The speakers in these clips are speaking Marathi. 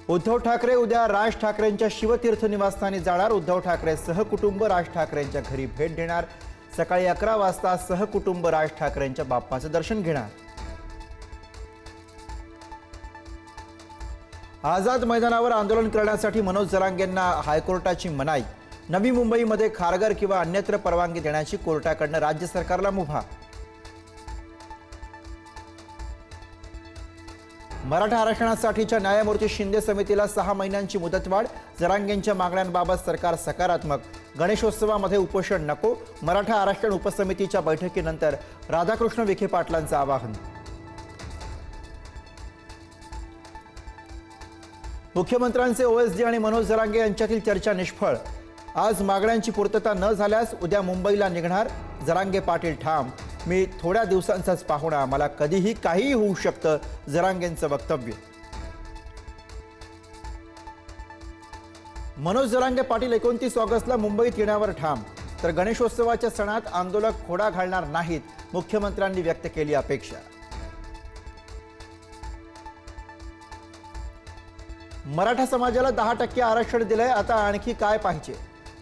उद्धव ठाकरे उद्या राज ठाकरेंच्या शिवतीर्थ निवासस्थानी जाणार। उद्धव ठाकरे सहकुटुंब राज ठाकरेंच्या घरी भेट देणार। सकाळी 11 वाजता सहकुटुंब राज ठाकरेंच्या बाप्पाचं दर्शन घेणार। आझाद मैदानावर आंदोलन करण्यासाठी मनोज जरांगेंना हायकोर्टाची मनाई। नवी मुंबईमध्ये खारघर किंवा अन्यत्र परवानगी देण्याची कोर्टाकडनं राज्य सरकारला मुभा। मराठा आरक्षणासाठीच्या न्यायमूर्ती शिंदे समितीला 6 महिन्यांची मुदतवाढ। जरांगेंच्या मागण्यांबाबत सरकार सकारात्मक। गणेशोत्सवामध्ये उपोषण नको। मराठा आरक्षण उपसमितीच्या बैठकीनंतर राधाकृष्ण विखे पाटलांचं आवाहन। मुख्यमंत्र्यांचे ओएसडी आणि मनोज जरांगे यांच्यातील चर्चा निष्फळ। आज मागण्यांची पूर्तता न झाल्यास उद्या मुंबईला निघणार। जरांगे पाटील ठाम, मी थोड्या दिवसांचाच पाहुणा, मला कधीही काहीही होऊ शकतं, जरांगेंचं वक्तव्य। मनोज जरांगे पाटील 29 ऑगस्टला मुंबईत येण्यावर ठाम, तर गणेशोत्सवाच्या सणात आंदोलक खोडा घालणार नाहीत, मुख्यमंत्र्यांनी व्यक्त केली अपेक्षा। मराठा समाजाला 10% आरक्षण दिलंय, आता आणखी काय पाहिजे?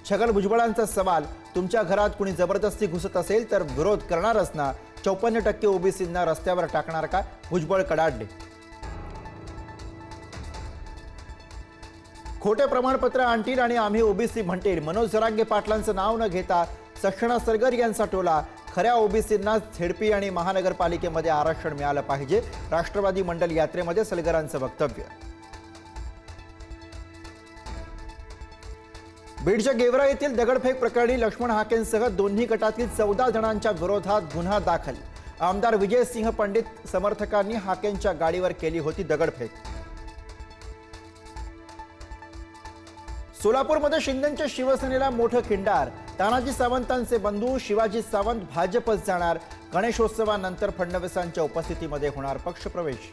छगन भुजबळांचा सवाल, तुमच्या घरात कुणी जबरदस्ती घुसत असेल तर विरोध करणारच ना? 54% ओबीसींना रस्त्यावर टाकणार का? भुजबळ कडाडले। खोटे प्रमाणपत्र आणतील आणि आम्ही ओबीसी म्हणतील, मनोज जरांगे पाटलांचं नाव न घेता सक्षणा सरगर यांचा टोला। खऱ्या ओबीसींना झेडपी आणि महानगरपालिकेमध्ये आरक्षण मिळालं पाहिजे, राष्ट्रवादी मंडल यात्रेमध्ये सलगरांचं वक्तव्य। बीडच्या गेवरा येथील दगडफेक प्रकरणी लक्ष्मण हाकेंसह दोन्ही गटातील 14 जणांच्या विरोधात गुन्हा दाखल। आमदार विजयसिंह पंडित समर्थकांनी हाकेंच्या गाडीवर केली होती दगडफेक। सोलापूरमध्ये शिंदेच्या शिवसेनेला मोठं खिंडार। तानाजी सावंतांचे बंधू शिवाजी सावंत भाजपत जाणार। गणेशोत्सवानंतर फडणवीसांच्या उपस्थितीमध्ये होणार पक्षप्रवेश।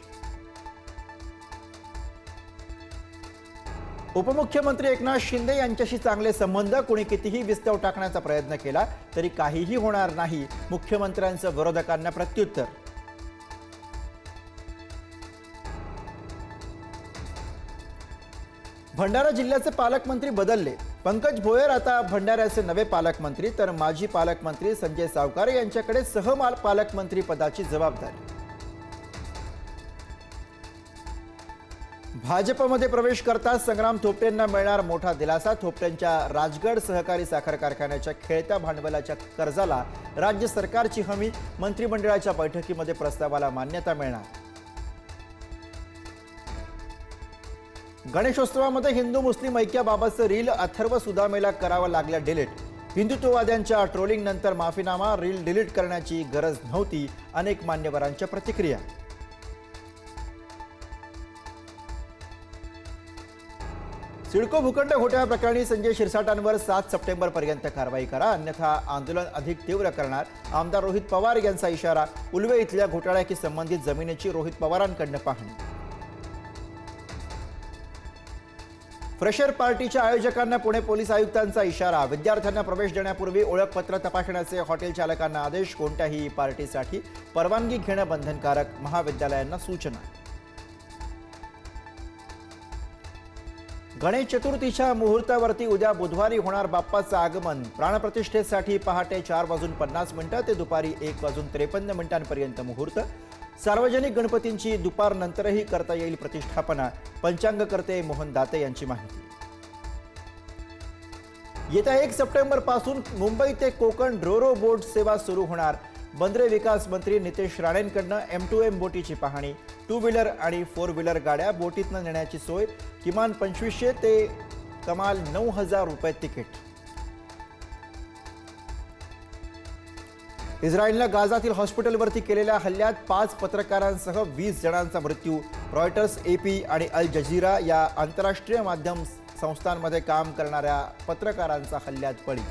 उपमुख्यमंत्री एकनाथ शिंदे यांच्याशी चांगले संबंध, कुणी कितीही विस्तव टाकण्याचा प्रयत्न केला तरी काहीही होणार नाही, मुख्यमंत्र्यांचं विरोधकांना प्रत्युत्तर। भंडारा जिल्ह्याचे पालकमंत्री बदलले। पंकज भोयर आता भंडाऱ्याचे नवे पालकमंत्री, तर माजी पालकमंत्री संजय सावकारे यांच्याकडे पालकमंत्री पदाची जबाबदारी। भाजपमध्ये प्रवेश करताच संग्राम थोपटेंना मिळणार मोठा दिलासा। थोपटेंच्या राजगड सहकारी साखर कारखान्याच्या खेळत्या भांडवलाच्या कर्जाला राज्य सरकारची हमी। मंत्रिमंडळाच्या बैठकीमध्ये प्रस्तावाला मान्यता मिळणार। गणेशोत्सवामध्ये हिंदू मुस्लिम ऐक्याबाबतचं रील अथर्व सुदामेला करावं लागलं डिलीट। हिंदुत्ववाद्यांच्या ट्रोलिंग नंतर माफीनामा, रील डिलीट करण्याची गरज नव्हती, अनेक मान्यवरांच्या प्रतिक्रिया। सिडको भूखंड घोटाळ्याप्रकरणी संजय शिरसाटांवर 7 सप्टेंबरपर्यंत कारवाई करा, अन्यथा आंदोलन अधिक तीव्र करणार। आमदार रोहित पवार यांचा इशारा। उल्वे इथल्या घोटाळ्याशी संबंधित जमिनीची रोहित पवारांकडनं पाहणी। फ्रेशर पार्टीच्या आयोजकांना पुणे पोलीस आयुक्तांचा इशारा। विद्यार्थ्यांना प्रवेश देण्यापूर्वी ओळखपत्र तपासण्याचे हॉटेल चालकांना आदेश। कोणत्याही पार्टीसाठी परवानगी घेणं बंधनकारक, महाविद्यालयांना सूचना। गणेश चतुर्थीच्या मुहूर्तावरती उद्या बुधवारी होणार बाप्पाचं आगमन। प्राणप्रतिष्ठेसाठी पहाटे 4:50 ते दुपारी 1:53 मुहूर्त। सार्वजनिक गणपतींची दुपारनंतरही करता येईल प्रतिष्ठापना। पंचांगकर्ते मोहन दाते यांची माहिती। येत्या 1 सप्टेंबरपासून मुंबई ते कोकण रोरो बोट सेवा सुरू होणार। बंदरे विकास मंत्री नितेश राणेंकडनं M2M बोटीची पाहणी। 2 व्हीलर आणि 4 व्हीलर गाड्या बोटीतनं नेण्याची सोय। किमान 2500 ते कमाल 9000 रुपये तिकीट। इस्रायलनं गाझातील हॉस्पिटलवरती केलेल्या हल्ल्यात 5 पत्रकारांसह 20 जणांचा मृत्यू। रॉयटर्स, AP आणि अल जझीरा या आंतरराष्ट्रीय माध्यम संस्थांमध्ये काम करणाऱ्या पत्रकारांचा हल्ल्यात बळी।